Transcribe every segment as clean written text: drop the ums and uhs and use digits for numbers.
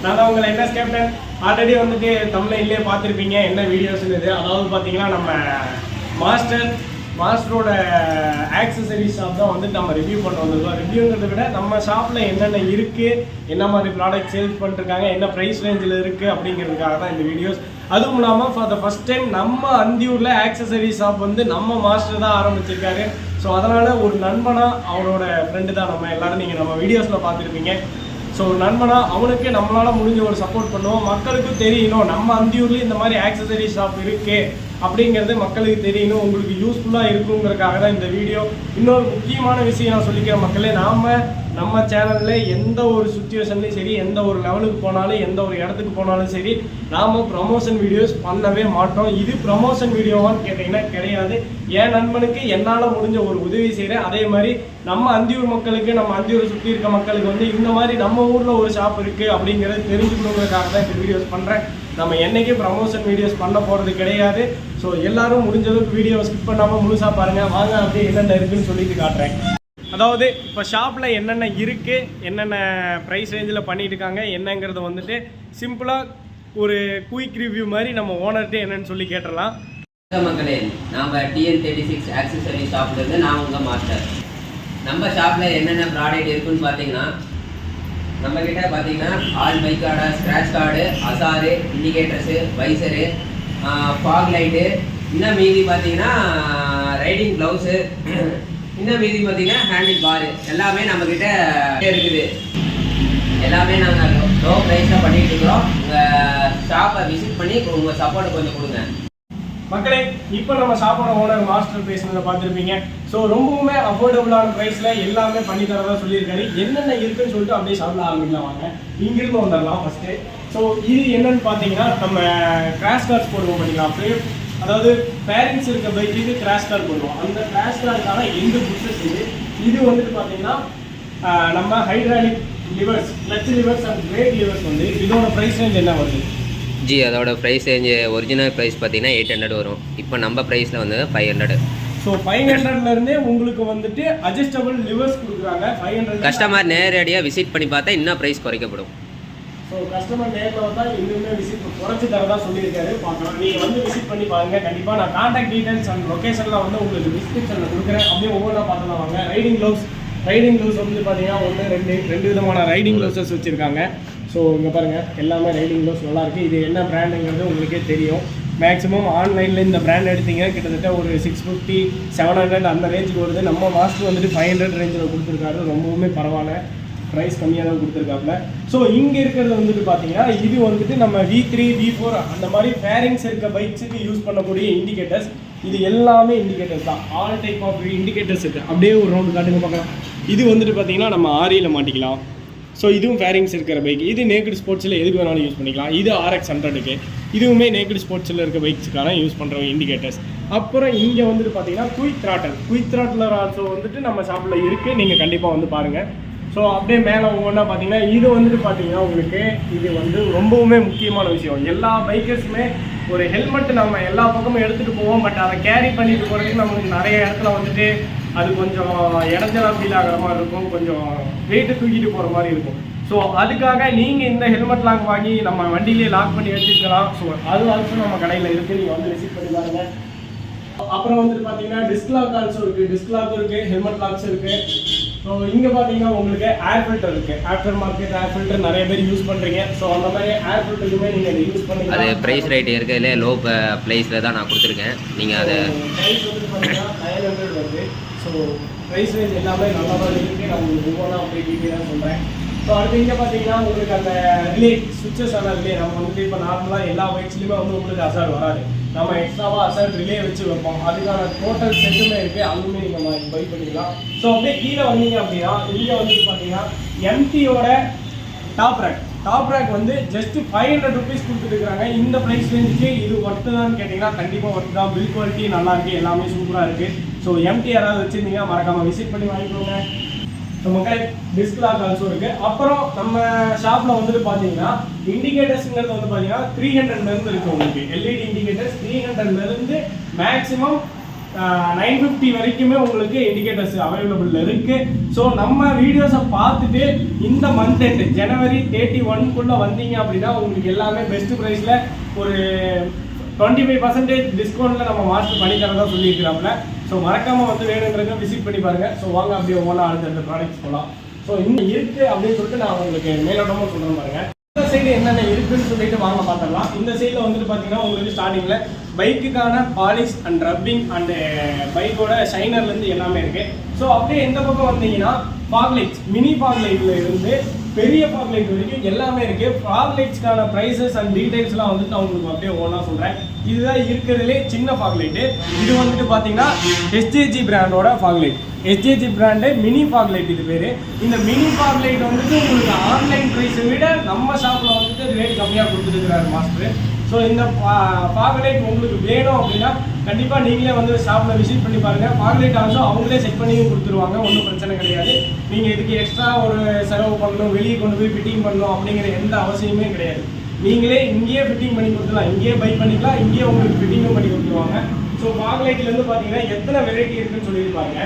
நான் தான் உங்களை என்ன கேப்டன். ஆல்ரெடி வந்துட்டு தமிழ்லேயே பார்த்துருப்பீங்க என்ன வீடியோஸ்னு. அதாவது பார்த்தீங்கன்னா நம்ம மாஸ்டரோட ஆக்சசரிஸ் ஷாப் தான் வந்துட்டு நம்ம ரிவ்யூ பண்ண வந்திருக்கோம். ரிவ்யூங்கிறத விட நம்ம ஷாப்பில் என்னென்ன இருக்குது, என்ன மாதிரி ப்ராடக்ட் சேல்ஸ் பண்ணிருக்காங்க, என்ன ப்ரைஸ் ரேஞ்சில் இருக்குது அப்படிங்கிறதுக்காக தான் இந்த வீடியோஸ். அதுவும் இல்லாமல் ஃபார் த ஃபஸ்ட் டைம் நம்ம அந்தியூரில் ஆக்சசரி ஷாப் வந்து நம்ம மாஸ்டர் தான் ஆரம்பிச்சிருக்காரு. ஸோ அதனால் ஒரு நண்பனாக அவரோட ஃப்ரெண்டு தான் நம்ம எல்லோரும் நீங்கள் நம்ம வீடியோஸில் பார்த்துருப்பீங்க. ஸோ ஒரு நண்பனாக அவனுக்கு நம்மளால் முடிஞ்ச ஒரு சப்போர்ட் பண்ணுவோம். மக்களுக்கும் தெரியணும் நம்ம அந்தியூர்லேயும் இந்த மாதிரி ஆக்சசரி ஷாப் இருக்குது அப்படிங்கிறது மக்களுக்கு தெரியணும், உங்களுக்கு யூஸ்ஃபுல்லாக இருக்குங்கிறதுக்காக தான் இந்த வீடியோ. இன்னொரு முக்கியமான விஷயம் நான் சொல்லிக்கிறேன் மக்களே, நம்ம சேனலில் எந்த ஒரு சுச்சுவேஷன்லையும் சரி, எந்த ஒரு லெவலுக்கு போனாலும், எந்த ஒரு இடத்துக்கு போனாலும் சரி, நாம் ப்ரமோஷன் வீடியோஸ் பண்ணவே மாட்டோம். இது ப்ரமோஷன் வீடியோவான்னு கேட்டிங்கன்னா கிடையாது. என் நண்பனுக்கு என்னால் முடிஞ்ச ஒரு உதவி செய்கிறேன். அதே மாதிரி நம்ம அந்தியூர் மக்களுக்கு, நம்ம அந்தியூரை சுற்றி இருக்க மக்களுக்கு வந்து இந்த மாதிரி நம்ம ஊரில் ஒரு ஷாப் இருக்குது அப்படிங்கிறது தெரிஞ்சுக்கணுங்கிறதுக்காக தான் இந்த வீடியோஸ் பண்ணுறேன். நம்ம என்றைக்கும் ப்ரமோஷன் வீடியோஸ் பண்ண போகிறது கிடையாது. ஸோ எல்லோரும் முடிஞ்ச அளவுக்கு வீடியோ ஸ்கிப் பண்ணாமல் முழுசாக பாருங்கள். வாங்க அப்படியே என்னென்ன இருக்குதுன்னு சொல்லிட்டு காட்டுறேன். அதாவது இப்போ ஷாப்பில் என்னென்ன இருக்குது, என்னென்ன ப்ரைஸ் ரேஞ்சில் பண்ணிட்டு இருக்காங்க என்னங்கிறத வந்துட்டு சிம்பிளாக ஒரு குயிக் ரிவ்யூ மாதிரி நம்ம ஓனர்கிட்ட என்னென்னு சொல்லி கேட்டுடலாம். மக்களே, நாம் TN36 ஆக்சசரி ஷாப்லேருந்து நான் உங்கள் மாஸ்டர். நம்ம ஷாப்பில் என்னென்ன ப்ராடக்ட் இருக்குன்னு பார்த்தீங்கன்னா, நம்மக்கிட்ட பார்த்தீங்கன்னா all bike guard, scratch guard, அசாரு, இண்டிகேட்டர்ஸு, வைசரு, ஃபாக் லைட்டு, இன்னும் மீதி பார்த்தீங்கன்னா ரைடிங் க்ளவுஸு, இன்னும் மீதி பார்த்தீங்கன்னா ஹேண்டில் பாரு எல்லாமே நம்மக்கிட்ட இருக்குது. எல்லாமே நாங்கள் லோ ப்ரைஸில் பண்ணிகிட்டு இருக்கிறோம். உங்கள் ஷாப்பை விசிட் பண்ணி உங்கள் சப்போர்ட்டை கொஞ்சம் கொடுங்க மக்களே. இப்போ நம்ம ஷாப்போட ஓனர் மாஸ்டர் பேசுனதை பார்த்துருப்பீங்க. ஸோ ரொம்பவுமே அஃபோர்டபுளான ப்ரைஸில் எல்லாமே பண்ணி தரதா சொல்லியிருக்காரு. என்னென்ன இருக்குன்னு சொல்லிட்டு அப்படியே ஷாப்பில் ஆரம்பிக்கலாம் வாங்க. இங்கிருந்து வந்துடலாம் ஃபஸ்ட்டு. ஸோ இது என்னன்னு பார்த்தீங்கன்னா, நம்ம கிராஷ் கார்ட்ஸ் போடுவோம் பண்ணிக்கலாம். அப்படியே அதாவது பேரண்ட்ஸ் இருக்க பைக்குக்கு கிராஷ் கார்டு போடுவோம். அந்த கிராஷ் கார்டுக்கான எந்த புக்ஸஸ் இது வந்துட்டு பார்த்தீங்கன்னா நம்ம hydraulic levers, clutch levers and break levers வந்து இதோட ப்ரைஸ் ரேஞ்ச் என்ன வருது ஜி? அதோட ப்ரைஸ் ரேஞ்சு ஒரிஜினல் ப்ரைஸ் பார்த்தீங்கன்னா 800 வரும். இப்போ நம்ம ப்ரைஸில் வந்து 500. ஸோ 500லேருந்தே உங்களுக்கு வந்துட்டு அட்ஜஸ்டபிள் லிவர்ஸ் கொடுக்குறாங்க. 500 கஸ்டமர் நேரடியாக விசிட் பண்ணி பார்த்தா இன்னும் ப்ரைஸ் குறைக்கப்படும். ஸோ கஸ்டமர் நேரில் வந்தால் இன்னுமே விசிட் குறைச்சி தரதா சொல்லியிருக்காரு. பார்க்கலாம், நீங்கள் வந்து விசிட் பண்ணி பாருங்கள். கண்டிப்பாக நான் கான்டாக்ட் டீட்டெயில்ஸ் அண்ட் லொக்கேஷன்லாம் வந்து உங்களுக்கு டிஸ்கிரிப்ஷனில் கொடுக்குறேன். அப்படியே ஒவ்வொன்றா பார்த்துலாம் வாங்க. ரைடிங் க்ளவுஸ் வந்து பார்த்தீங்கன்னா ரெண்டு விதமான ரைடிங் க்ளவுஸஸ் வச்சுருக்காங்க. ஸோ இங்கே பாருங்கள், எல்லாமே ரைடிங் க்ளவுஸ் நல்லாயிருக்கு. இது என்ன பிராண்டுங்கிறது உங்களுக்கே தெரியும். மேக்ஸிமம் ஆன்லைனில் இந்த பிராண்ட் எடுத்திங்கன்னா கிட்டத்தட்ட ஒரு 650, 700 அந்த ரேஞ்சுக்கு வருது. நம்ம மாஸ்டர் வந்துட்டு 500 ரேஞ்சில் கொடுத்துருக்காரு. ரொம்பவுமே பரவாயில்ல, ப்ரைஸ் கம்மியாக தான் கொடுத்துருக்காப்புல. ஸோ இங்கே இருக்கிறது வந்துட்டு பார்த்தீங்கன்னா, இது வந்துட்டு நம்ம V3, V4 அந்த மாதிரி ஃபேரிங்ஸ் இருக்க பைக்ஸுக்கு யூஸ் பண்ணக்கூடிய இண்டிகேட்டர்ஸ். இது எல்லாமே இண்டிகேட்டர்ஸ் தான். ஆல் டைப் ஆஃப் இண்டிகேட்டர்ஸ் இருக்குது. அப்படியே ஒரு ரவுண்டு காட்டுங்க பார்க்கலாம். இது வந்துட்டு பார்த்தீங்கன்னா நம்ம ஆரியில் மாட்டிக்கலாம். ஸோ இதுவும் ஃபேரிங்ஸ் இருக்கிற பைக். இது நேக்கட் ஸ்போர்ட்ஸில் எதுக்கு வேணாலும் யூஸ் பண்ணிக்கலாம். இது RX 100க்கு. இதுவுமே நேக்கட் ஸ்போர்ட்ஸில் இருக்க பைக்ஸுக்கான யூஸ் பண்ணுற இண்டிகேட்டர்ஸ். அப்புறம் இங்கே வந்துட்டு பார்த்தீங்கன்னா குயிக் த்ராட்டில் ஆல்சோ வந்துட்டு நம்ம ஷாப்பில் இருக்குது. நீங்கள் கண்டிப்பாக வந்து பாருங்கள். ஸோ அப்படியே மேலே ஒவ்வொன்றா பார்த்தீங்கன்னா, இது வந்துட்டு பார்த்தீங்கன்னா உங்களுக்கு இது வந்து ரொம்பவுமே முக்கியமான விஷயம். எல்லா பைக்கர்ஸுமே ஒரு ஹெல்மெட் நம்ம எல்லா பக்கமும் எடுத்துகிட்டு போவோம். பட் அதை கேரி பண்ணிட்டு போகிறதுக்கு நம்மளுக்கு நிறைய இடத்துல வந்துட்டு அது கொஞ்சம் இடைஞ்சலாக ஃபீல் ஆகிற மாதிரி இருக்கும். கொஞ்சம் வெயிட்டு தூக்கிட்டு போகிற மாதிரி இருக்கும். ஸோ அதுக்காக நீங்கள் இந்த ஹெல்மெட் லாக் வாங்கி நம்ம வண்டியிலே லாக் பண்ணி வச்சுக்கலாம். ஸோ அது ஆல்சோ நம்ம கடையில் இருக்குது. நீங்கள் வந்து விசிட் பண்ணி பாருங்கள். அப்புறம் வந்துட்டு பார்த்தீங்கன்னா டிஸ்க் லாக் ஆல்சோ இருக்குது. டிஸ்க் லாக் இருக்குது, ஹெல்மெட் லாக்ஸ் இருக்குது. ஸோ இங்கே பார்த்தீங்கன்னா உங்களுக்கு ஏர் ஃபில்டர் இருக்குது. ஆஃப்டர் மார்க்கெட் ஏர் ஃபில்டர் நிறைய பேர் யூஸ் பண்ணுறீங்க. ஸோ அந்த மாதிரி ஏர் ஃபில்டருக்குமே நீங்கள் அதை யூஸ் பண்ணுங்க. அது ப்ரைஸ் ரேட் இருக்கிறதுல லோ ப்ரைஸில் தான் நான் கொடுத்துருக்கேன். நீங்கள் அதை ப்ரைஸ் வந்துட்டு பார்த்தீங்கன்னா 900 வருது. ஸோ ப்ரைஸ் ரேஞ்ச் எல்லாமே நல்லா தான் இருக்குது. நான் உங்களுக்கு ஒவ்வொன்றா அப்படி டீட்டெயிலாக சொல்கிறேன். ஸோ அடுத்து இங்கே பார்த்தீங்கன்னா உங்களுக்கு அந்த ரிலே சுவிச்சஸ் ஆன ரிலே நம்ம வந்துட்டு இப்போ நார்மலாக எல்லா பைக்ஸ்லையுமே வந்து உங்களுக்கு அசார் வராது. நம்ம எக்ஸ்ட்ராவாக அசார் ரிலே வச்சு வைப்போம். அதுக்கான டோட்டல் செட்டுமே இருக்குது. அதுவுமே நீங்கள் பை பண்ணிக்கலாம். ஸோ அப்படியே கீழே வந்தீங்க அப்படின்னா இங்கே வந்துட்டு பார்த்தீங்கன்னா MTயோட டாப் ரேக் வந்து ஜஸ்ட் 500 ருபீஸ் கொடுத்துருக்காங்க. இந்த ப்ரைஸ் ரேஞ்சுக்கு இது ஒர்த்து தான் கேட்டிங்கன்னா கண்டிப்பாக ஒர்த்து தான். பில் குவாலிட்டி நல்லாயிருக்கு, எல்லாமே சூப்பராக இருக்குது. ஸோ MT யாராவது வச்சுருந்தீங்க மறக்காமல் விசிட் பண்ணி வாங்கிக்கோங்க. ஸோ மக்கள் டிஸ்க் லாக் ஆல்சோ இருக்குது. அப்புறம் நம்ம ஷாப்பில் வந்துட்டு பார்த்தீங்கன்னா இண்டிகேட்டர்ஸுங்கிறது வந்து பார்த்தீங்கன்னா 300லேருந்து இருக்குது. உங்களுக்கு LED இண்டிகேட்டர்ஸ் 300லேருந்து மேக்ஸிமம் 950 வரைக்குமே உங்களுக்கு இண்டிகேட்டர்ஸ் அவைலபிள் இருக்கு. ஸோ நம்ம வீடியோஸை பார்த்துட்டு இந்த மந்த் எண்ட் ஜனவரி 31க்குள்ள வந்தீங்க அப்படின்னா உங்களுக்கு எல்லாமே பெஸ்ட் ப்ரைஸில் ஒரு 25% டிஸ்கவுண்ட்டில் நம்ம மாஸ்டர் பண்ணி தரதா சொல்லியிருக்கிறாப்புல. ஸோ மறக்காமல் வந்து வேணுங்கிறத விசிட் பண்ணி பாருங்கள். ஸோ வாங்க அப்படியே ஒவ்வொன்றா அடுத்த ப்ராடக்ட்ஸ் போகலாம். ஸோ இன்னும் இருக்குது அப்படின்னு சொல்லிட்டு நான் உங்களுக்கு மேலோட்டமாக சொல்கிறேன் பாருங்கள். இந்த சைடு என்னென்ன இருக்குன்னு சொல்லிட்டு வாங்க பார்த்துடலாம். இந்த சைடில் வந்துட்டு பார்த்தீங்கன்னா உங்களுக்கு ஸ்டார்டிங்கில் பைக்குக்கான பாலிஷ் அண்ட் ரப்பிங் அண்டு பைக்கோட ஷைனர்லேருந்து எல்லாமே இருக்குது. ஸோ அப்படியே எந்த பக்கம் வந்தீங்கன்னா ஃபாக் லைட்ஸ், மினி ஃபாக் லைட்டில் இருந்து பெரிய ஃபாக் லைட் வரைக்கும் எல்லாமே இருக்குது. ஃபாக் லைட்ஸ்க்கான ப்ரைஸஸ் அண்ட் டீடைல்ஸ்லாம் வந்துட்டு நான் உங்களுக்கு அப்படியே ஒன்றா சொல்கிறேன். இதுதான் இருக்கிறதுலே சின்ன ஃபாக் லைட்டு. இது வந்துட்டு பார்த்தீங்கன்னா எஸ்ஜேஜி பிராண்டோட fog light. SJG brand mini fog light இது பேர். இந்த மினி ஃபாக் லைட் வந்துட்டு உங்களுக்கு ஆன்லைன் ப்ரைஸை விட நம்ம ஷாப்பில் வந்துட்டு ரேட் கம்மியாக கொடுத்துருக்கிறாரு மாஸ்டர். ஸோ இந்த ஃபாக் லைட் உங்களுக்கு வேணும் அப்படின்னா கண்டிப்பாக நீங்களே வந்து ஷாப்பில் விசிட் பண்ணி பாருங்கள். ஃபாக் லைட் ஆல்சோ அவங்களே செட் பண்ணியும் கொடுத்துருவாங்க, ஒன்றும் பிரச்சனை கிடையாது. நீங்கள் இதுக்கு எக்ஸ்ட்ரா ஒரு செலவு பண்ணணும், வெளியே கொண்டு போய் ஃபிட்டிங் பண்ணணும் அப்படிங்கிற எந்த அவசியமே கிடையாது. நீங்களே இங்கேயே ஃபிட்டிங் பண்ணி கொடுத்துலாம், இங்கேயே பை பண்ணிக்கலாம், இங்கேயே உங்களுக்கு ஃபிட்டிங்கும் பண்ணி கொடுத்துருவாங்க. ஸோ ஃபாக் லைட்லேருந்து பார்த்தீங்கன்னா எத்தனை வெரைட்டி இருக்குன்னு சொல்லியிருப்பாங்க.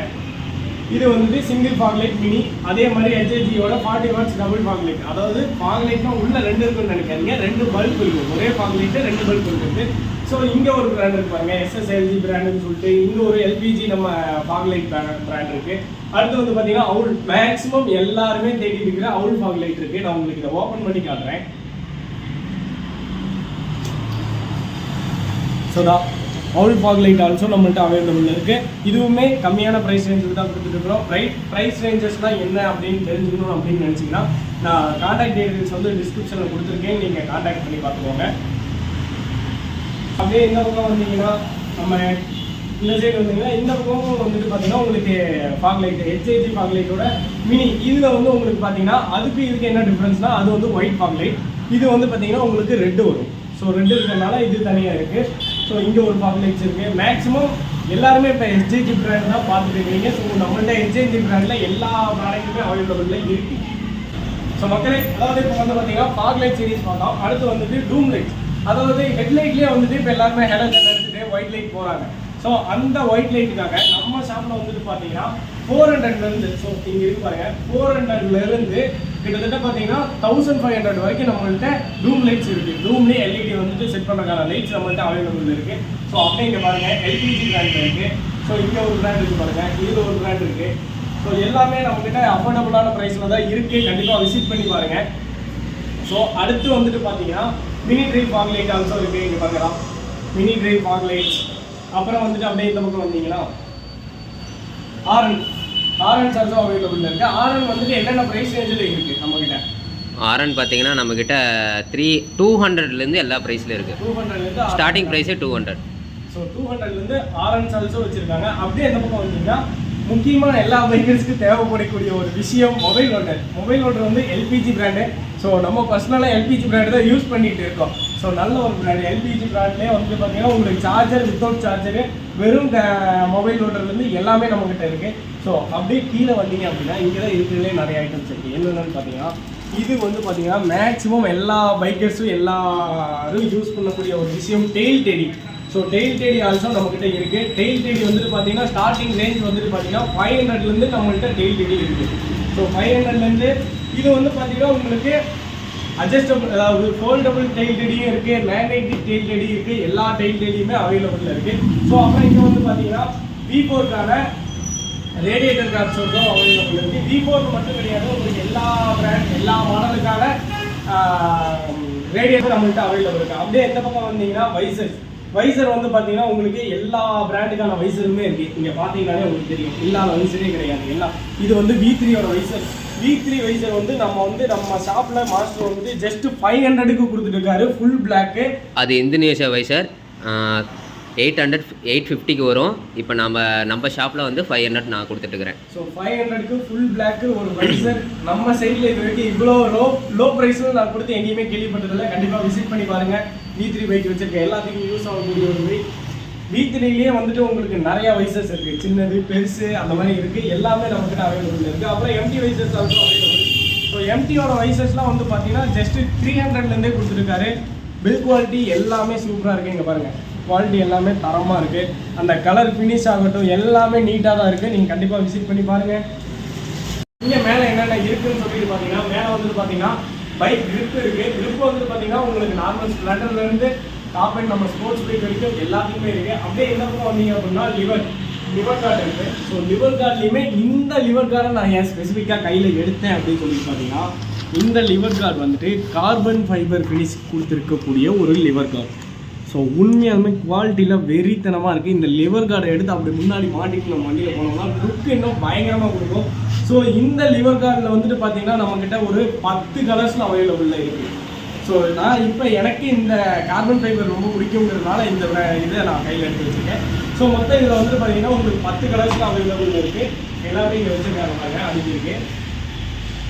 இது வந்துட்டு சிங்கிள் ஃபாக் லைட் மினி, அதே மாதிரி HHGயோட 40 வாட்ஸ் டபுள் ஃபாக் லைட். அதாவது ஃபாக் லைட்னா உள்ள 2 இருக்குன்னு நினைக்காதீங்க, 2 பல்ப் இருக்கும். ஒரே ஃபாக் லைட்டு 2 பல்ப் இருக்குது. ஸோ இங்கே ஒரு பிராண்ட் இருப்பாங்க SSLG பிராண்டுன்னு சொல்லிட்டு, இங்கே ஒரு LPG நம்ம ஃபாக் லைட் பிராண்ட் இருக்குது. அடுத்து வந்து பார்த்தீங்கன்னா அவுல், மேக்ஸிமம் எல்லாருமே தேடி இருக்கிற அவுல் ஃபாக் லைட் இருக்குது. நான் உங்களுக்கு இதை ஓப்பன் பண்ணி காட்டுறேன். ஸோ தான் அவுல் ஃபாக் லைட் ஆல்சோ நம்மள்ட்ட அவைலபிள் இருக்குது. இதுவுமே கம்மியான ப்ரைஸ் ரேஞ்சில் தான் கொடுத்துட்டுருக்கோம். ப்ரைஸ் ரேஞ்சஸ்லாம் என்ன அப்படின்னு தெரிஞ்சுக்கணும் அப்படின்னு நினச்சிங்கன்னா நான் கான்டாக்ட் டீடைல்ஸ் வந்து டிஸ்கிரிப்ஷனில் கொடுத்துருக்கேன், நீங்கள் கான்டாக்ட் பண்ணி பார்த்துக்கோங்க. அப்படியே இந்த பக்கம் வந்தீங்கன்னா நம்ம இந்த சைடு வந்தீங்கன்னா இந்த பக்கம் வந்துட்டு பார்த்தீங்கன்னா உங்களுக்கு ஃபாக் லைட் HHG ஃபாக் லைட்டோட மினி. இதில் வந்து உங்களுக்கு பார்த்தீங்கன்னா அதுக்கு இதுக்கு என்ன டிஃப்ரென்ஸ்னால் அது வந்து ஒயிட் ஃபாக் லைட், இது வந்து பார்த்தீங்கன்னா உங்களுக்கு ரெட்டு வரும். ஸோ ரெண்டு இருக்கிறதுனால இது தனியாக இருக்குது. ஸோ இங்கே ஒரு ஃபாக் லைட்ஸ் இருக்குது. மேக்ஸிமம் எல்லாருமே இப்போ HHG பிராண்ட் தான் பார்த்துட்டு இருக்கீங்க. ஸோ நம்மள்ட்ட HHG பிராண்டில் எல்லா ப்ராடக்ட்டுமே அவைலபிளில் இருக்குது. ஸோ மக்களே, அதாவது இப்போ வந்து பார்த்தீங்கன்னா ஃபாக் லைட் சீரிஸ் பார்த்தோம். அடுத்து வந்துட்டு டூம் லைட்ஸ், அதாவது ஹெட்லைட்லேயே வந்துட்டு இப்போ எல்லாருமே ஹெலஜன் எடுத்துகிட்டு ஒயிட் லைட் போகிறாங்க. ஸோ அந்த ஒயிட் லைட்டுக்காக நம்ம ஷாப்பில் வந்துட்டு பார்த்தீங்கன்னா 400லேருந்து, ஸோ இங்கே இருக்கு பாருங்க, 400லேருந்து கிட்டத்தட்ட பார்த்தீங்கன்னா 1500 வரைக்கும் நம்மள்ட்ட டூம் லைட்ஸ் இருக்குது. டூம்லேயே LED வந்துட்டு செட் பண்ணுறதுக்கான லைட்ஸ் நம்மள்ட்ட அவைலபிள் இருக்குது. ஸோ அப்படியே இங்கே பாருங்கள் LPG பிராண்ட் இருக்குது. ஸோ இங்கே ஒரு பிராண்ட் இருக்குது பாருங்கள், இதில் ஒரு பிராண்ட் இருக்குது. ஸோ எல்லாமே நம்மக்கிட்ட அஃபோர்டபுளான ப்ரைஸில் தான் இருக்குது. கண்டிப்பாக விசிட் பண்ணி பாருங்கள். ஸோ அடுத்து வந்துட்டு பார்த்தீங்கன்னா mini drive fog light also இருக்குது. இங்கே பார்க்கலாம் மினி ட்ரைவ் ஃபாக் லைட்ஸ். அப்புறம் வந்துட்டு அப்படியே இந்த பக்கம் வந்தீங்கன்னா ஆரன்ஸ் ஆல்சோ அவைலபிள் இருக்குது. ஆரன் வந்துட்டு என்னென்ன ப்ரைஸ் ரேஞ்சில் இருக்குது நம்மக்கிட்ட? ஆரன் பார்த்தீங்கன்னா நம்மக்கிட்ட 200லேருந்து எல்லா ப்ரைஸ்லையும் இருக்குது. 200லேருந்து ஸ்டார்டிங் ப்ரைஸே 200. ஸோ 200லேருந்து ஆரன்ஸ் ஆல்சோ வச்சுருக்காங்க. அப்படியே இந்த பக்கம் வந்தீங்கன்னா முக்கியமான எல்லா பைக்கர்ஸ்க்கு தேவைப்படக்கூடிய ஒரு விஷயம் மொபைல் ஹோல்டர். மொபைல் ஹோல்டர் வந்து LPG பிராண்டு. ஸோ நம்ம பர்சனலாக LPG பிராண்டு தான் யூஸ் பண்ணிகிட்டு இருக்கோம். ஸோ நல்ல ஒரு பிராண்டு. LPG பிராண்ட்லேயே வந்து பார்த்தீங்கன்னா உங்களுக்கு சார்ஜர், வித்தவுட் சார்ஜரு, வெறும் மொபைல் ஹோல்டர்லேருந்து எல்லாமே நம்மக்கிட்ட இருக்குது. ஸோ அப்படியே கீழே வந்தீங்க அப்படின்னா இங்கே தான் இருக்கிறதுலே நிறைய ஐட்டம்ஸ் இருக்குது. என்னென்னு பார்த்தீங்கன்னா இது வந்து பார்த்தீங்கன்னா மேக்ஸிமம் எல்லா பைக்கர்ஸும் எல்லாரும் யூஸ் பண்ணக்கூடிய ஒரு விஷயம் tail teddy. So tail teddy also நம்மக்கிட்ட இருக்குது. டெயில் டெடி வந்துட்டு பார்த்தீங்கன்னா ஸ்டார்டிங் ரேஞ்ச் வந்துட்டு பார்த்தீங்கன்னா 500லேருந்து நம்மள்கிட்ட டெயில் டெடி இருக்குது. ஸோ 500லேருந்து இது வந்து பார்த்தீங்கன்னா உங்களுக்கு அட்ஜஸ்டபிள், அதாவது ஃபோல்டபுள் டெயில் டெடியும் இருக்குது, மேக்னெட்டிக் டெயில் டெடி இருக்குது. எல்லா டெயில் டெடியுமே அவைலபிளில் இருக்குது. ஸோ அப்புறம் இங்கே வந்து பார்த்தீங்கன்னா V4க்கான ரேடியேட்டர் காப்ஸும் அவைலபிள் இருக்குது. V4 மட்டும் கிடையாது, உங்களுக்கு எல்லா பிராண்ட் எல்லா மாடலுக்கான ரேடியேட்டர் நம்மள்கிட்ட அவைலபிள் இருக்குது. அப்படியே எந்த பக்கம் வந்தீங்கன்னா வைசர் வந்து பார்த்தீங்கன்னா உங்களுக்கு எல்லா பிராண்டுக்கான வைசருமே இருக்குது. இங்கே பார்த்தீங்கன்னாலே உங்களுக்கு தெரியும், இல்லாத வைசரே கிடையாது. எல்லாம் இது வந்து V3யோட வைசர். V3 வைசர் வந்து நம்ம ஷாப்பில் மாஸ்டர் வந்து ஜஸ்ட் 500க்கு கொடுத்துருக்காரு, ஃபுல் பிளாக்கு. அது இந்தோனேஷியா வைசர் 850க்கு வரும். இப்போ நம்ம ஷாப்பில் வந்து 500 நான் கொடுத்துட்டுருக்கிறேன். ஸோ 500க்கு ஃபுல் பிளாக்கு ஒரு வைசர் நம்ம சைடில் இது வரைக்கும் இவ்வளோ லோ ப்ரைஸும் நான் கொடுத்து எங்கேயுமே கேள்விப்பட்டதில்லை. கண்டிப்பாக விசிட் பண்ணி பாருங்கள். V3 பைக் வச்சுருக்கேன், எல்லாத்துக்கும் யூஸ் ஆகக்கூடிய ஒரு பைக். V3லேயே வந்துட்டு உங்களுக்கு நிறையா வைசர்ஸ் இருக்குது, சின்னது பெருசு அந்த மாதிரி இருக்குது. எல்லாமே நம்மக்கிட்ட அவைலபிள் இருக்குது. அப்புறம் MT visors also available. So MTயோட வைசர்ஸ்லாம் வந்து பார்த்தீங்கன்னா ஜஸ்ட் 300லேருந்தே கொடுத்துருக்காரு. பில் குவாலிட்டி எல்லாமே சூப்பராக இருக்குது. இங்கே பாருங்கள், குவாலிட்டி எல்லாமே தரமாக இருக்குது. அந்த கலர் ஃபினிஷ் ஆகட்டும் எல்லாமே நீட்டாக தான் இருக்குது. நீங்கள் கண்டிப்பாக விசிட் பண்ணி பாருங்கள். இங்கே மேலே என்னென்ன இருக்குதுன்னு சொல்லிட்டு பார்த்தீங்கன்னா, மேலே வந்துட்டு பார்த்தீங்கன்னா பைக் grip இருக்குது. grip வந்துட்டு பார்த்தீங்கன்னா உங்களுக்கு நார்மல் ஸ்ப்ளெண்டர்லேருந்து டாப் அண்ட் நம்ம ஸ்போர்ட்ஸ் பைக் வரைக்கும் எல்லாத்துக்குமே இருக்குது. அப்படியே என்ன பக்கம் வந்தீங்க அப்படின்னா லிவர் கார்டு இருக்குது. ஸோ லிவர் கார்ட்லேயுமே இந்த லிவர் கார்டை நான் ஏன் ஸ்பெசிஃபிக்காக கையில் எடுத்தேன் அப்படின்னு சொல்லிட்டு பார்த்தீங்கன்னா, இந்த லிவர் கார்டு வந்துட்டு கார்பன் ஃபைபர் ஃபினிஷ் கொடுத்துருக்கக்கூடிய ஒரு லிவர் கார்டு. ஸோ உண்மையாலுமே குவாலிட்டியில் வெறித்தனமாக இருக்குது. இந்த லிவர் கார்டை எடுத்து அப்படி முன்னாடி மாட்டிட்டு நம்ம வண்டியில் போனோம்னா லுக் இன்னும் பயங்கரமாக கொடுக்கும். ஸோ இந்த லிவர் கார்டில் வந்துட்டு பார்த்தீங்கன்னா நம்மக்கிட்ட ஒரு 10 கலர்ஸில் அவைலபிளில் இருக்குது. ஸோ நான் இப்போ எனக்கு இந்த கார்பன் ஃபைபர் ரொம்ப பிடிக்குங்கிறதுனால இந்த இதை நான் கையில் எடுத்து வச்சுருக்கேன். ஸோ மொத்தம் இதில் வந்துட்டு பார்த்தீங்கன்னா உங்களுக்கு 10 கலர்ஸில் அவைலபிள் இருக்குது. எல்லாமே இங்கே வச்சுருக்காங்க அனுப்பியிருக்கு.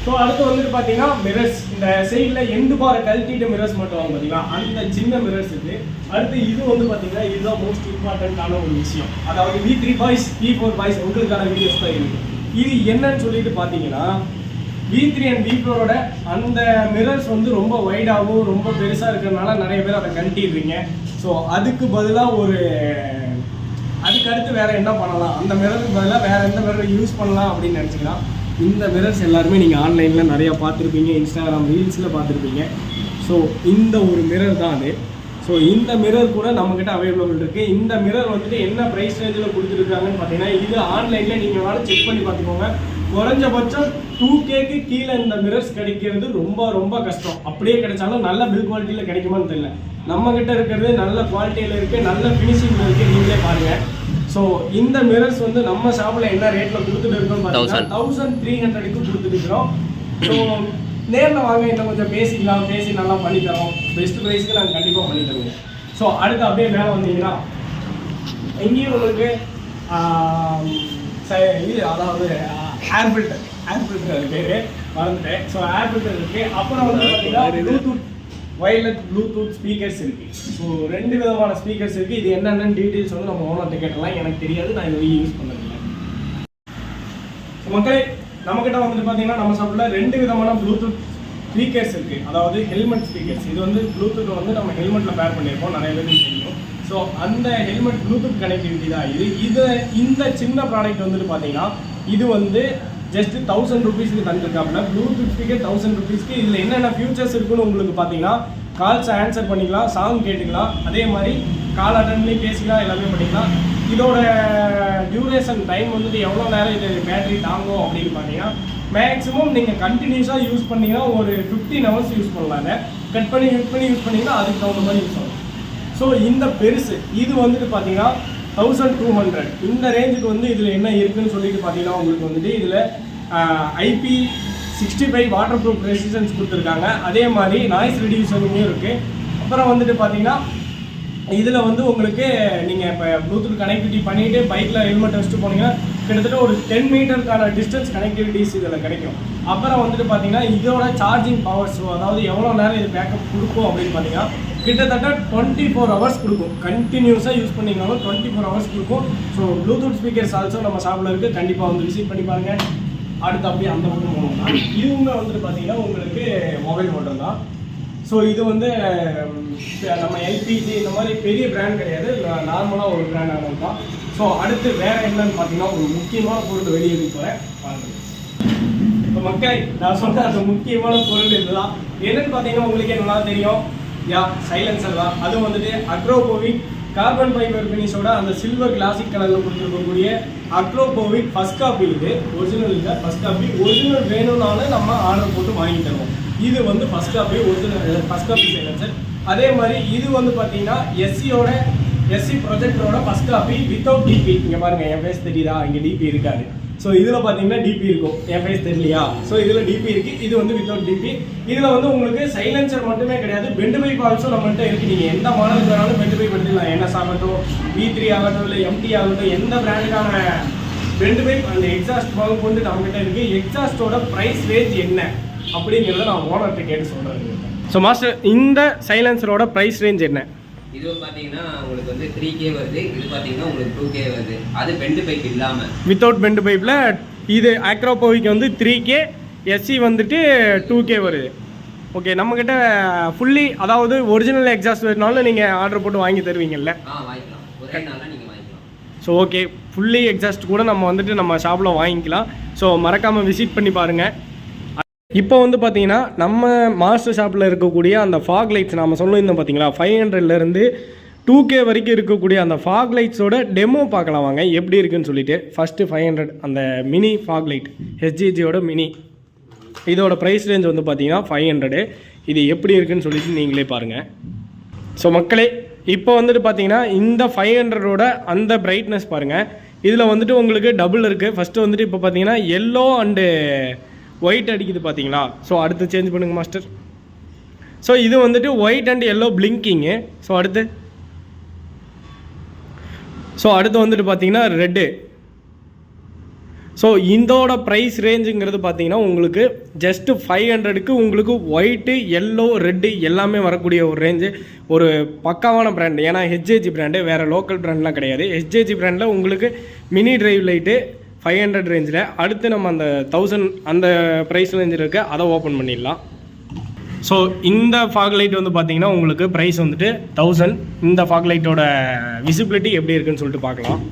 ஸோ அடுத்து வந்துட்டு பார்த்தீங்கன்னா மிரர்ஸ், இந்த சைடில் எண்டு பாரை கழட்டிட்டு மிரர்ஸ் மட்டும் வாங்க பார்த்தீங்கன்னா அந்த சின்ன மிரர்ஸ் இருக்குது. அடுத்து இது வந்து பார்த்தீங்கன்னா இதுதான் மோஸ்ட் இம்பார்ட்டண்ட்டான ஒரு விஷயம். அதாவது V3 பாய்ஸ் V4 பாய்ஸ் உங்களுக்கான வீடியோஸ் தான் இருக்குது. இது என்னன்னு சொல்லிட்டு பார்த்தீங்கன்னா V3 அண்ட் V4ஓட அந்த மிரர்ஸ் வந்து ரொம்ப வைடாகவும் ரொம்ப பெருசாக இருக்கிறதுனால நிறைய பேர் அதை கழட்டிடுறீங்க. ஸோ அதுக்கு பதிலாக அதுக்கு அடுத்து வேறு என்ன பண்ணலாம், அந்த மிரருக்கு பதிலாக வேறு எந்த மிரர் யூஸ் பண்ணலாம் அப்படின்னு நினச்சிக்கலாம். இந்த மிரர்ஸ் எல்லாருமே நீங்கள் ஆன்லைனில் நிறையா பார்த்துருப்பீங்க, இன்ஸ்டாகிராம் ரீல்ஸில் பார்த்துருப்பீங்க. ஸோ இந்த ஒரு மிரர் தான் அது. ஸோ இந்த மிரர் கூட நம்மக்கிட்ட அவைலபிள் இருக்குது. இந்த மிரர் வந்துட்டு என்ன ப்ரைஸ் ரேஞ்சில் கொடுத்துருக்காங்கன்னு பார்த்தீங்கன்னா, இது ஆன்லைனில் நீங்கள் வேணாலும் செக் பண்ணி பார்த்துக்கோங்க. குறைஞ்சபட்சம் 2Kக்கு கீழே இந்த மிரர்ஸ் கிடைக்கிறது ரொம்ப ரொம்ப கஷ்டம். அப்படியே கிடைச்சாலும் நல்ல பில் குவாலிட்டியில் கிடைக்குமான்னு தெரியல. நம்மக்கிட்ட இருக்கிறது நல்ல குவாலிட்டியில் இருக்குது, நல்ல ஃபினிஷிங்கில் இருக்குது. நீங்களே பாருங்கள். ஸோ இந்த மிரர்ஸ் வந்து நம்ம ஷாப்பில் என்ன ரேட்டில் கொடுத்துட்டு இருக்கோம்னு பார்த்தீங்கன்னா 1300க்கு கொடுத்துட்டு இருக்கிறோம். ஸோ நேரில் வாங்க, இன்னும் கொஞ்சம் பேசிக்கலாம், பேசி நல்லா பண்ணித்தரோம். பெஸ்ட் ப்ரைஸ்க்கு நாங்கள் கண்டிப்பாக பண்ணி தருவோம். ஸோ அடுத்து அப்படியே மேலே வந்தீங்கன்னா எங்கேயும் உங்களுக்கு இது அதாவது ஏர் ஃபில்டர் இருக்குது, மறந்துட்டேன். ஸோ ஏர் ஃபில்டர் இருக்குது. அப்புறம் வந்து பார்த்தீங்கன்னா ப்ளூடூத் வயர்லெஸ் ப்ளூடூத் ஸ்பீக்கர்ஸ் இருக்குது. ஸோ 2 விதமான ஸ்பீக்கர்ஸ் இருக்குது. இது என்னென்னு டீட்டெயில்ஸ் வந்து நம்ம ஓனர்கிட்ட கேட்டலாம். எனக்கு தெரியாது, நான் இது யூஸ் பண்ணதில்லை. ஸோ மக்களே, நம்மக்கிட்ட வந்துட்டு பார்த்தீங்கன்னா நம்ம ஷாப்பில் 2 விதமான ப்ளூடூத் ஸ்பீக்கர்ஸ் இருக்குது. அதாவது ஹெல்மெட் ஸ்பீக்கர்ஸ். இது வந்து ப்ளூடூத் வந்து நம்ம ஹெல்மெட்டில் பேர் பண்ணியிருக்கோம், நிறைய பேருக்கு தெரியும். ஸோ அந்த ஹெல்மெட் ப்ளூடூத் கனெக்டிவிட்டி தான் இது. இந்த சின்ன ப்ராடக்ட் வந்துட்டு பார்த்தீங்கன்னா இது வந்து ஜஸ்ட் 1000 ருபீஸ்க்கு தந்துருக்காப்புல. ப்ளூடூத் ஸ்பீக்கர் 1000 ருபீஸ்க்கு. இதில் என்னென்ன ஃபியூச்சர்ஸ் இருக்குன்னு உங்களுக்கு பார்த்தீங்கன்னா, கால்ஸ் ஆன்சர் பண்ணிக்கலாம், சாங் கேட்டுக்கலாம், அதே மாதிரி கால் அட்டன் பண்ணி பேசிக்கலாம், எல்லாமே பண்ணிக்கலாம். இதோட டியூரேஷன் டைம் வந்துட்டு எவ்வளோ நேரம் இது பேட்டரி தாங்கும் அப்படின்னு பார்த்தீங்கன்னா, மேக்ஸிமம் நீங்கள் கண்டினியூஸாக யூஸ் பண்ணிங்கன்னா ஒரு 15 hours யூஸ் பண்ணலாங்க. கட் பண்ணி யூஸ் பண்ணிங்கன்னா அதுக்கு தகுந்த மாதிரி யூஸ் ஆகும். ஸோ இந்த பெருசு இது வந்துட்டு பார்த்தீங்கன்னா 1200. இந்த ரேஞ்சுக்கு வந்து இதில் என்ன இருக்குதுன்னு சொல்லிட்டு பார்த்தீங்கன்னா உங்களுக்கு வந்துட்டு இதில் IP65 வாட்டர் ப்ரூஃப் ரெசிஸ்டன்ஸ் கொடுத்துருக்காங்க. அதே மாதிரி நாய்ஸ் ரெடியூசனுமே இருக்குது. அப்புறம் வந்துட்டு பார்த்தீங்கன்னா இதில் வந்து உங்களுக்கு நீங்கள் இப்போ ப்ளூடூத் கனெக்டிவிட்டி பண்ணிவிட்டு பைக்கில் ஹெல்மெட் வச்சுட்டு போனீங்கன்னா கிட்டத்தட்ட ஒரு 10 மீட்டருக்கான டிஸ்டன்ஸ் கனெக்டிவிட்டிஸ் இதில் கிடைக்கும். அப்புறம் வந்துட்டு பார்த்தீங்கன்னா இதோட சார்ஜிங் பவர்ஸ், அதாவது எவ்வளோ நேரம் இது பேக்கப் கொடுக்கும் அப்படின்னு பார்த்தீங்கன்னா கிட்டத்தட்ட 24 hours கொடுக்கும். கண்டினியூஸாக யூஸ் பண்ணிங்கனாலும் 24 hours கொடுக்கும். ஸோ ப்ளூடூத் ஸ்பீக்கர்ஸ் ஆல்சோ நம்ம ஷாப்பில் இருக்குது. கண்டிப்பாக வந்து விசிட் பண்ணி பாருங்கள். அடுத்து அப்படியே அந்த பக்கம் போனோம்னா இதுவுமே வந்துட்டு பார்த்தீங்கன்னா உங்களுக்கு மொபைல் ஹோல்டர் தான். ஸோ இது வந்து நம்ம LPG இந்த மாதிரி பெரிய பிராண்ட் கிடையாது, நார்மலாக ஒரு பிராண்டானது தான். ஸோ அடுத்து வேறு என்னன்னு பார்த்தீங்கன்னா ஒரு முக்கியமான பொருள் வெளியே போகிறேன் பாருங்கள். இப்போ மக்கள் நான் சொன்ன அந்த முக்கியமான பொருள் இதுதான். என்னென்னு பார்த்தீங்கன்னா உங்களுக்கே நல்லா தெரியும், சைலன்சர் தான். அதுவும் வந்துட்டு அக்ரோபோவிக் கார்பன் ஃபைபர் ஃபினிஷோட அந்த சில்வர் கிளாசிக் கலரில் கொடுத்துருக்கக்கூடிய அக்ரோபோவிக் ஃபஸ்ட் காப்பி. இது ஒரிஜினல் இல்லை, ஃபஸ்ட் காப்பி. ஒரிஜினல் வேணும்னாலும் நம்ம ஆர்டர் போட்டு வாங்கி தருவோம். இது வந்து first copy, original first copy silencer. அதே மாதிரி இது வந்து பார்த்தீங்கன்னா எஸ்சி ப்ரொஜெக்டரோட ஃபஸ்ட் காப்பி வித்தவுட் டிபி. இங்கே பாருங்கள், என் ஃபேஸ் தெரியுதா? இங்கே டிபி இருக்காது. ஸோ இதில் பார்த்தீங்கன்னா டிபி இருக்கும், என் ஃபேஸ் தெரியலையா? ஸோ இதில் டிபி இருக்குது. இது வந்து வித்தவுட் டிபி. இதில் வந்து உங்களுக்கு சைலன்சர் மட்டுமே கிடையாது, பெண்டு பைப் ஆல்சோ நம்மள்கிட்ட இருக்குது. நீங்கள் எந்த மாடலுக்கு வேணாலும் பெண்டு பைப் எடுத்துக்கலாம். NS ஆகட்டும், V3 ஆகட்டும், இல்லை MT ஆகட்டும், எந்த பிராண்டுக்கான பெண்டு பைப் அந்த எக்ஸாஸ்ட் வாங்க கொண்டு நம்மகிட்ட இருக்குது. எக்ஸாஸ்டோட ப்ரைஸ் ரேஞ்ச் என்ன அப்படிங்கிறத நான் ஓனர்கிட்ட கேட்டு சொல்கிறேன். ஸோ மாஸ்டர், இந்த சைலன்சரோட ப்ரைஸ் ரேஞ்ச் என்ன? இது பார்த்தீங்கன்னா உங்களுக்கு வந்து 3K வருது. இது பார்த்தீங்கன்னா உங்களுக்கு 2K வருது. அது பெண்டு பைப் இல்லாமல் வித்தவுட் பெண்டு பைப்பில் இது அக்ரோபோவிக் வந்து 3K, SC வந்துட்டு 2K வருது. ஓகே, நம்மக்கிட்ட ஃபுல்லி அதாவது ஒரிஜினல் எக்ஸாஸ்ட் வேணுனாலும் நீங்கள் ஆர்டர் போட்டு வாங்கி தருவீங்கல்ல? வாங்கிக்கலாம், ஒரே நாளில் நீங்கள் வாங்கிக்கலாம். ஸோ ஓகே, ஃபுல்லி எக்ஸாஸ்ட் கூட நம்ம வந்துட்டு நம்ம ஷாப்பில் வாங்கிக்கலாம். ஸோ மறக்காமல் விசிட் பண்ணி பாருங்கள். இப்போ வந்து பார்த்தீங்கன்னா நம்ம மாஸ்டர் ஷாப்பில் இருக்கக்கூடிய அந்த ஃபாக் லைட்ஸ் நம்ம சொல்லியிருந்தோம் பார்த்தீங்களா, 500லேருந்து 2K வரைக்கும் இருக்கக்கூடிய அந்த ஃபாக் லைட்ஸோட டெமோ பார்க்கலாம் வாங்க எப்படி இருக்குன்னு சொல்லிட்டு. ஃபஸ்ட்டு 500 அந்த மினி ஃபாக் லைட் HGGயோட மினி, இதோட ப்ரைஸ் ரேஞ்ச் வந்து பார்த்தீங்கன்னா 500. இது எப்படி இருக்குன்னு சொல்லிட்டு நீங்களே பாருங்கள். ஸோ மக்களே, இப்போ வந்துட்டு பார்த்தீங்கன்னா இந்த 500ஓட அந்த பிரைட்னஸ் பாருங்கள். இதில் வந்துட்டு உங்களுக்கு டபுள் இருக்குது. ஃபஸ்ட்டு வந்துட்டு இப்போ பார்த்தீங்கன்னா எல்லோ அண்டு ஒயிட் அடிக்குது பார்த்தீங்களா. ஸோ அடுத்து சேஞ்ச் பண்ணுங்கள் மாஸ்டர். ஸோ இது வந்துட்டு ஒயிட் அண்ட் எல்லோ பிளிங்கிங்கு. ஸோ அடுத்து வந்துட்டு பார்த்தீங்கன்னா ரெட்டு. ஸோ இதோட ப்ரைஸ் ரேஞ்சுங்கிறது பார்த்தீங்கன்னா உங்களுக்கு ஜஸ்ட்டு 500க்கு உங்களுக்கு ஒயிட்டு எல்லோ ரெட்டு எல்லாமே வரக்கூடிய ஒரு ரேஞ்சு. ஒரு பக்காவான பிராண்டு. ஏன்னா HJG பிராண்டு, வேறு லோக்கல் பிராண்ட்லாம் கிடையாது. HJG பிராண்டில் உங்களுக்கு மினி டிரைவ் லைட்டு 500 ரேஞ்சில். அடுத்து நம்ம அந்த 1000 அந்த ப்ரைஸ் ரேஞ்சில் இருக்க அதை ஓப்பன் பண்ணிடலாம். ஸோ இந்த ஃபாக் லைட் வந்து பார்த்தீங்கன்னா உங்களுக்கு ப்ரைஸ் வந்துட்டு 1000. இந்த ஃபாக் லைட்டோட விசிபிலிட்டி எப்படி இருக்குன்னு சொல்லிட்டு பார்க்கலாம்.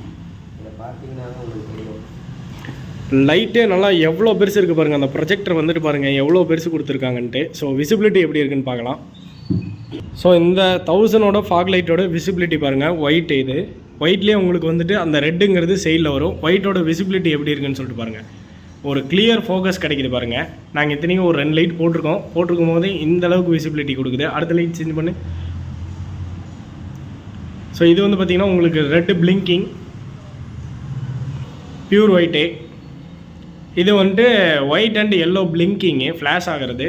லைட்டே நல்லா எவ்வளோ பெருசு இருக்குது பாருங்கள். அந்த ப்ரொஜெக்டர் வந்துட்டு பாருங்கள் எவ்வளோ பெருசு கொடுத்துருக்காங்கன்ட்டு. ஸோ விசிபிலிட்டி எப்படி இருக்குன்னு பார்க்கலாம். ஸோ இந்த 1000ஓட ஃபாக் லைட்டோட விசிபிலிட்டி பாருங்கள். ஒயிட், இது ஒயிட்லேயே உங்களுக்கு வந்துட்டு அந்த ரெட்டுங்கிறது சைடில் வரும். ஒயிட்டோட விசிபிலிட்டி எப்படி இருக்குன்னு சொல்லிட்டு பாருங்கள். ஒரு கிளியர் ஃபோக்கஸ் கிடைக்குது பாருங்கள். நாங்கள் இத்தனைக்கும் ஒரு 2 லைட் போட்டிருக்கும் போது இந்த அளவுக்கு விசிபிலிட்டி கொடுக்குது. அடுத்த லைட் சேஞ்ச் பண்ணு. ஸோ இது வந்து பார்த்திங்கன்னா உங்களுக்கு ரெட்டு பிளிங்கிங், பியூர் ஒயிட்டு. இது வந்துட்டு ஒயிட் அண்ட் எல்லோ பிளிங்கிங்கு, ஃப்ளாஷ் ஆகிறது.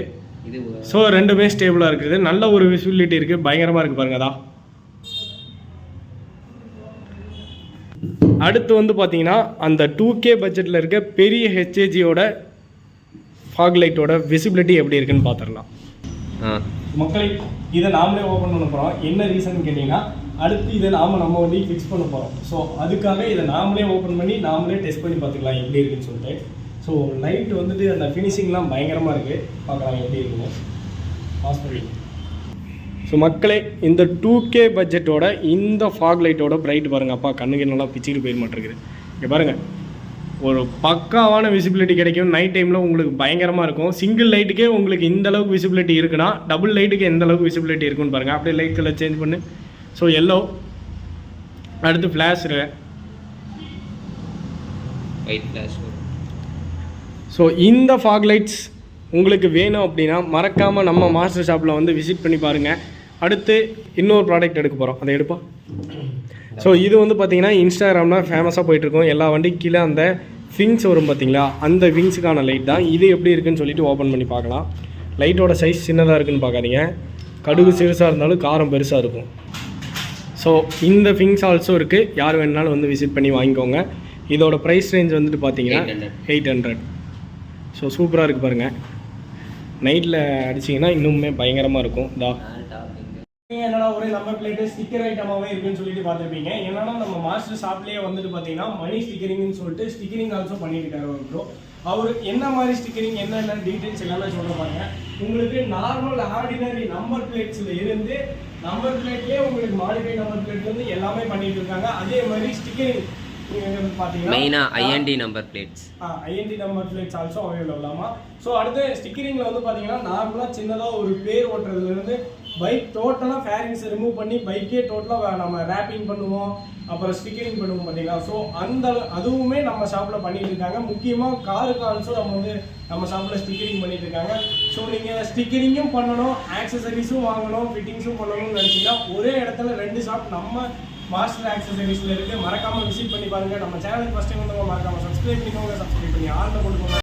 ஸோ ரெண்டுமே ஸ்டேபிளாக இருக்குது. நல்ல ஒரு விசிபிலிட்டி இருக்குது. பயங்கரமாக இருக்குது பாருங்கள். அதான் அடுத்து வந்து பார்த்தீங்கன்னா அந்த 2K பட்ஜெட்டில் இருக்க பெரிய HJGயோட ஃபாக் லைட்டோட விசிபிலிட்டி எப்படி இருக்குன்னு பார்த்துடலாம். மக்களை இதை நாமளே ஓப்பன் பண்ண போகிறோம். என்ன ரீசன் கேட்டிங்கன்னா, அடுத்து இதை நம்ம வந்து ஃபிக்ஸ் பண்ண போகிறோம். ஸோ அதுக்காக இதை நாமளே ஓப்பன் பண்ணி நாமளே டெஸ்ட் பண்ணி பார்த்துக்கலாம் எப்படி இருக்குன்னு சொல்லிட்டு. ஸோ லைட் வந்துட்டு அந்த ஃபினிஷிங்லாம் பயங்கரமாக இருக்குது. பார்க்கலாம் எப்படி இருக்குன்னு பாஸ் பண்ணி. ஸோ மக்களே, இந்த 2K பட்ஜெட்டோட இந்த ஃபாக் லைட்டோட பிரைட் பாருங்கள். அப்பா கண்ணுக்கு நல்லா பிச்சுக்கிட்டு போயிட மாட்டேங்குது. இங்கே பாருங்கள், ஒரு பக்காவான விசிபிலிட்டி கிடைக்கும். நைட் டைமில் உங்களுக்கு பயங்கரமாக இருக்கும். சிங்கிள் லைட்டுக்கே உங்களுக்கு இந்த அளவுக்கு விசிபிலிட்டி இருக்குன்னா டபுள் லைட்டுக்கு எந்த அளவுக்கு விசிபிலிட்டி இருக்குன்னு பாருங்கள். அப்படியே லைட் கலர் சேஞ்ச் பண்ணு. ஸோ எல்லோ, அடுத்து ஃப்ளாஷ், ஒயிட் ஃப்ளாஷ். ஸோ இந்த ஃபாக் லைட்ஸ் உங்களுக்கு வேணும் அப்படின்னா மறக்காமல் நம்ம மாஸ்டர் ஷாப்பில் வந்து விசிட் பண்ணி பாருங்கள். அடுத்து இன்னொரு ப்ராடக்ட் எடுக்க போகிறோம், அதை எடுப்போம். ஸோ இது வந்து பார்த்திங்கன்னா இன்ஸ்டாகிராமில் ஃபேமஸாக போயிட்டுருக்கோம். எல்லா வண்டிக்கு கீழே அந்த விங்ஸ் வரும் பார்த்தீங்களா, அந்த விங்ஸுக்கான லைட் தான் இது. எப்படி இருக்குன்னு சொல்லிட்டு ஓப்பன் பண்ணி பார்க்கலாம். லைட்டோட சைஸ் சின்னதாக இருக்குன்னு பார்க்காதீங்க. கடுகு சிறுசாக இருந்தாலும் காரம் பெருசாக இருக்கும். ஸோ இந்த விங்ஸ் ஆல்சோ இருக்குது. யார் வேணுனாலும் வந்து விசிட் பண்ணி வாங்கிக்கோங்க. இதோட ப்ரைஸ் ரேஞ்ச் வந்துட்டு பார்த்தீங்கன்னா 800. ஸோ சூப்பராக இருக்குது பாருங்கள். நைட்டில் அடிச்சிங்கன்னா இன்னுமே பயங்கரமாக இருக்கும். என்னன்னா ஒரே நம்பர் பிளேட்டு ஸ்டிக்கர் ஐட்டமாகவே இருக்குன்னு சொல்லிட்டு பார்த்துருப்பீங்க. என்னன்னா நம்ம மாஸ்டர் ஷாப்லேயே வந்துட்டு பார்த்தீங்கன்னா மணி ஸ்டிக்கரிங்னு சொல்லிட்டு ஸ்டிக்கரிங் ஆல்சோ பண்ணிட்டு இருக்காரு ப்ரோ. அவர் என்ன மாதிரி ஸ்டிக்கரிங் என்னென்ன டீட்டெயில்ஸ் எல்லாமே சொல்ல பாருங்க. உங்களுக்கு நார்மல் ஆர்டினரி நம்பர் பிளேட்ஸில் இருந்து நம்பர் பிளேட்லேயே உங்களுக்கு மாடிஃபை நம்பர் பிளேட்லேருந்து எல்லாமே பண்ணிட்டு இருக்காங்க. அதே மாதிரி ஸ்டிக்கரிங் மெயினா IND number plates also available. ஆமா. ஸோ அடுத்து ஸ்டிக்கரிங்ல வந்து பாத்தீங்கன்னா நார்மலா சின்னதா ஒரு பேர் ஓட்டுறதுல இருந்து பைக் டோட்டலா ஃபேரிங்ஸ் ரிமூவ் பண்ணி பைக்கே டோட்டலா நம்ம ரேப்பிங் பண்ணுவோம், அப்புறம் ஸ்டிக்கரிங் பண்ணுவோம் பார்த்தீங்களா. ஸோ அந்த அதுவுமே நம்ம ஷாப்பில் பண்ணிட்டு இருக்காங்க. முக்கியமாக காருக்கு ஆல்சோ நம்ம வந்து நம்ம ஷாப்பில் ஸ்டிக்கரிங் பண்ணிட்டு இருக்காங்க. ஸோ நீங்கள் ஸ்டிக்கரிங்கும் பண்ணணும், ஆக்சசரிஸும் வாங்கணும், ஃபிட்டிங்ஸும் பண்ணணும்னு நினச்சிங்கன்னா ஒரே இடத்துல 2 ஷாப் நம்ம மாஸ்டர் ஆக்சசரிஸில் இருக்குது. மறக்காமல் விசிட் பண்ணி பாருங்கள். நம்ம சேனலுக்கு ஃபஸ்ட் டைம் வந்து மறக்காமல் சப்ஸ்கிரைப் பண்ணிக்கோங்க. சப்ஸ்கிரைப் பண்ணி ஆல்ல போட்டுக்கோங்க.